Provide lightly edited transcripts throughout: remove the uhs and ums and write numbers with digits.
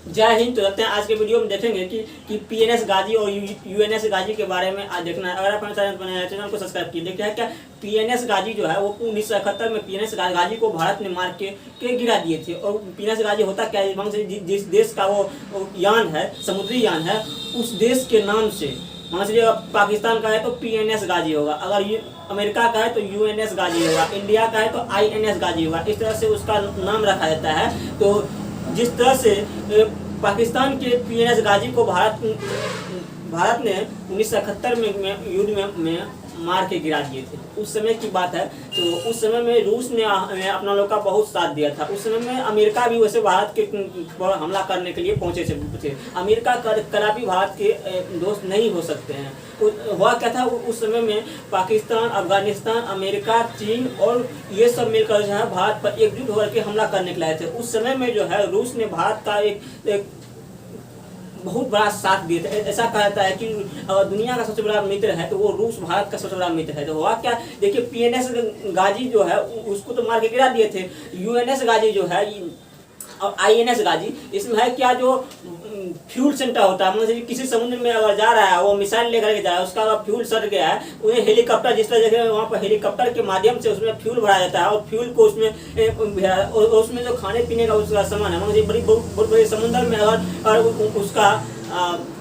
जय हिंद। तो लगते हैं आज के वीडियो में देखेंगे कि पीएनएस गाजी और यूएनएस गाजी के बारे में आज देखना है। अगर आप चैनल को सब्सक्राइब किए, देखिए क्या पीएनएस गाजी जो है वो 1971 में पीएनएस गाजी को भारत ने मार के गिरा दिए थे। और पीएनएस गाजी होता क्या है, जिस देश का वो यान है, समुद्री यान है, उस देश के नाम से, मान लीजिए पाकिस्तान का है तो पीएनएस गाजी होगा, अगर अमेरिका का है तो यूएनएस गाजी होगा, इंडिया का है तो आईएनएस गाजी होगा। इस तरह से उसका नाम रखा जाता है। तो जिस तरह से पाकिस्तान के पीएनएस गाजी को भारत ने 1971 में युद्ध में मार के गिरा दिए थे। उस समय की बात है। तो उस समय में रूस ने अपना लोग का बहुत साथ दिया था। उस समय में अमेरिका भी वैसे भारत के पर हमला करने के लिए पहुंचे थे। अमेरिका कदापि भारत के दोस्त नहीं हो सकते हैं। हुआ क्या था उस समय में, पाकिस्तान, अफगानिस्तान, अमेरिका, चीन और ये सब मिलकर जो है भारत पर एकजुट होकर के हमला करने के लाए थे। उस समय में जो है रूस ने भारत का एक बहुत बड़ा साथ दिए थे। ऐसा कहा जाता है कि अगर दुनिया का सबसे बड़ा मित्र है तो वो रूस भारत का सबसे बड़ा मित्र है। तो हुआ क्या, देखिए पीएनएस गाजी जो है उसको तो मार के गिरा दिए थे। यूएनएस गाजी जो है और आईएनएस गाजी, इसमें है क्या, जो फ्यूल सेंटर होता है, मतलब किसी समुद्र में अगर जा रहा है, वो मिसाइल लेकर के जा रहा है, उसका अगर फ्यूल सट गया है, उन्हें हेलीकॉप्टर, जिस तरह जगह वहाँ पर हेलीकॉप्टर के माध्यम से उसमें फ्यूल भरा जाता है और फ्यूल को उसमें जो खाने पीने का उसका सामान है, मतलब बहुत बड़े समुद्र में अगर उसका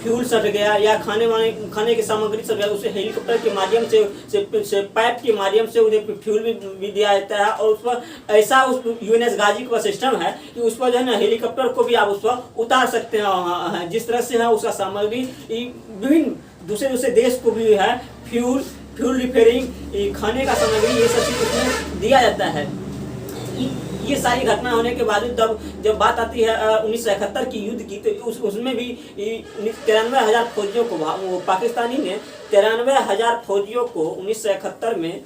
फ्यूल सट गया या खाने की सामग्री सट गया, उसे हेलीकॉप्टर के माध्यम से पाइप के माध्यम से उन्हें फ्यूल भी दिया जाता है। और उस पर ऐसा उस यूएनएस गाजी का सिस्टम है कि उस पर जो है ना हेलीकॉप्टर को भी आप उस पर उतार सकते हैं। जिस तरह से है उसका सामग्री विभिन्न दूसरे देश को भी है फ्यूल रिपेयरिंग, खाने का सामग्री, ये सब चीज उसमें दिया जाता है। ये सारी घटना होने के बाद जब बात आती है 1971 की युद्ध की, तो उसमें भी 93,000 फौजियों को, पाकिस्तानी ने 93,000 फौजियों को 1971 में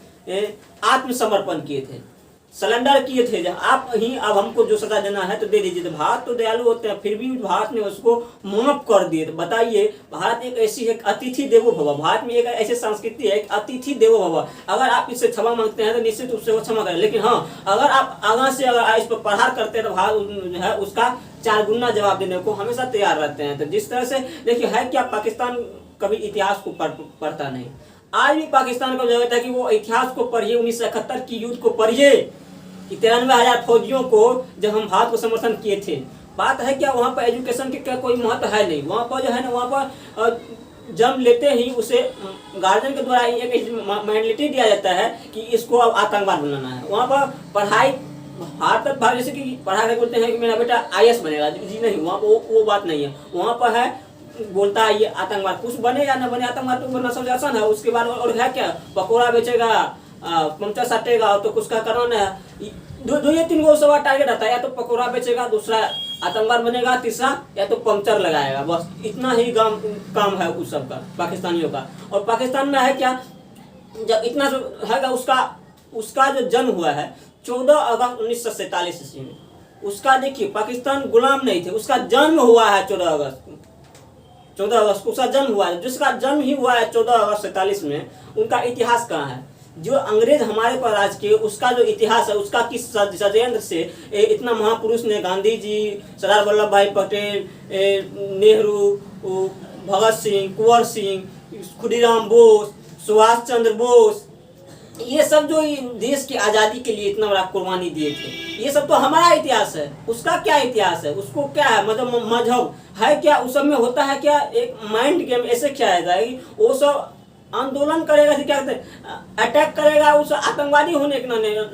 आत्मसमर्पण किए थे, सरेंडर किए थे। आप ही अब हमको जो सजा देना है तो दे दीजिए। तो भारत तो दयालु होते हैं, फिर भी भारत ने उसको माफ कर दिए। तो बताइए, भारत एक ऐसी एक अतिथि देवो भव, भारत में एक ऐसी संस्कृति है, एक अतिथि देवो भव। अगर आप इससे क्षमा मांगते हैं तो निश्चित रूप से वो क्षमा करें, लेकिन हाँ, अगर आप आगा से अगर इस पर प्रहार करते हैं तो भारत है उसका 4 गुना जवाब देने को हमेशा तैयार रहते हैं। तो जिस तरह से देखिए है क्या, पाकिस्तान कभी इतिहास को पढ़ता नहीं। आज भी पाकिस्तान को जरूरत है कि वो इतिहास को पढ़िए, 1971 की युद्ध को पढ़िए कि 93,000 फौजियों को जब हम भारत को समर्थन किए थे। बात है क्या, वहाँ पर एजुकेशन के क्या कोई महत्व है नहीं। वहाँ पर जो है ना, वहाँ पर जन्म लेते ही उसे गार्जियन के द्वारा एक मेंटलिटी दिया जाता है कि इसको अब आतंकवाद बनाना है। वहाँ पर पढ़ाई भारत जैसे कि पढ़ा कर बोलते हैं कि मेरा बेटा आईएएस बनेगा, जी नहीं, वहाँ वो बात नहीं है। वहाँ पर है बोलता है ये आतंकवाद, कुछ बने या न बने, आतंकवाद तो बनना सबसे आसान है। उसके बाद और है क्या, पकौड़ा बेचेगा, पंचर सटेगा, तो कुछ का करना है। दो या 3 गो सवा टारगेट आता है, या तो पकौड़ा बेचेगा, दूसरा आतंकवाद बनेगा, तीसरा या तो पंचर लगाएगा। बस इतना ही काम है उस सब का, पाकिस्तानियों का। और पाकिस्तान में है क्या, जब इतना है उसका जो जन्म हुआ है 14 अगस्त 1947 ईस्वी में। उसका देखिए, पाकिस्तान गुलाम नहीं थे, उसका जन्म हुआ है 14 अगस्त को उसका जन्म हुआ है। जिसका जन्म ही हुआ है 14 अगस्त 47 में, उनका इतिहास कहाँ है? जो अंग्रेज हमारे पर राज किए उसका जो इतिहास है, उसका किस षड्यंत्र से इतना महापुरुष ने, गांधी जी, सरदार वल्लभ भाई पटेल, नेहरू, भगत सिंह, कुंवर सिंह, खुदीराम बोस, सुभाष चंद्र बोस, ये सब जो देश की आज़ादी के लिए इतना बड़ा कुर्बानी दिए थे, ये सब तो हमारा इतिहास है। उसका क्या इतिहास है, उसको क्या है, मतलब मजहब है क्या, उस सब में होता है क्या, एक माइंड गेम ऐसे क्या है कि वो सब आंदोलन करेगा, क्या कहते हैं, अटैक करेगा उस आतंकवादी होने के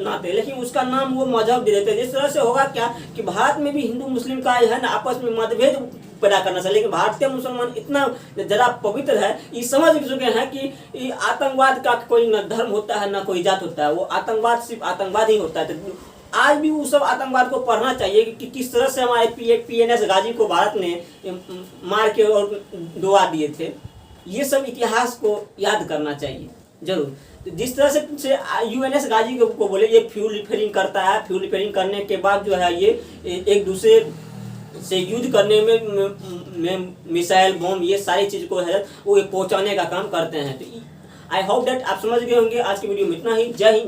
नाते, लेकिन उसका नाम वो मजहब दे देते हैं। जिस तरह से होगा क्या कि भारत में भी हिंदू मुस्लिम का है ना आपस में मतभेद पैदा करना चाहिए, लेकिन भारतीय मुसलमान इतना जरा पवित्र है, ये समझ चुके हैं कि आतंकवाद का कोई न धर्म होता है न कोई जात होता है, वो आतंकवाद सिर्फ आतंकवाद ही होता है। तो आज भी वो सब आतंकवाद को पढ़ना चाहिए कि किस तरह से हमारे पीएनएस गाजी को भारत ने मार के और डुबा दिए थे। ये सब इतिहास को याद करना चाहिए जरूर। तो जिस तरह से यूएनएस गाजी को बोले ये फ्यूल रिपेयरिंग करता है, फ्यूल रिपेयरिंग करने के बाद जो है ये एक दूसरे से युद्ध करने में मिसाइल, बम, ये सारी चीज को है वो पहुंचाने का काम करते हैं। तो आई होप दैट आप समझ गए होंगे। आज की वीडियो में इतना ही। जय हिंद।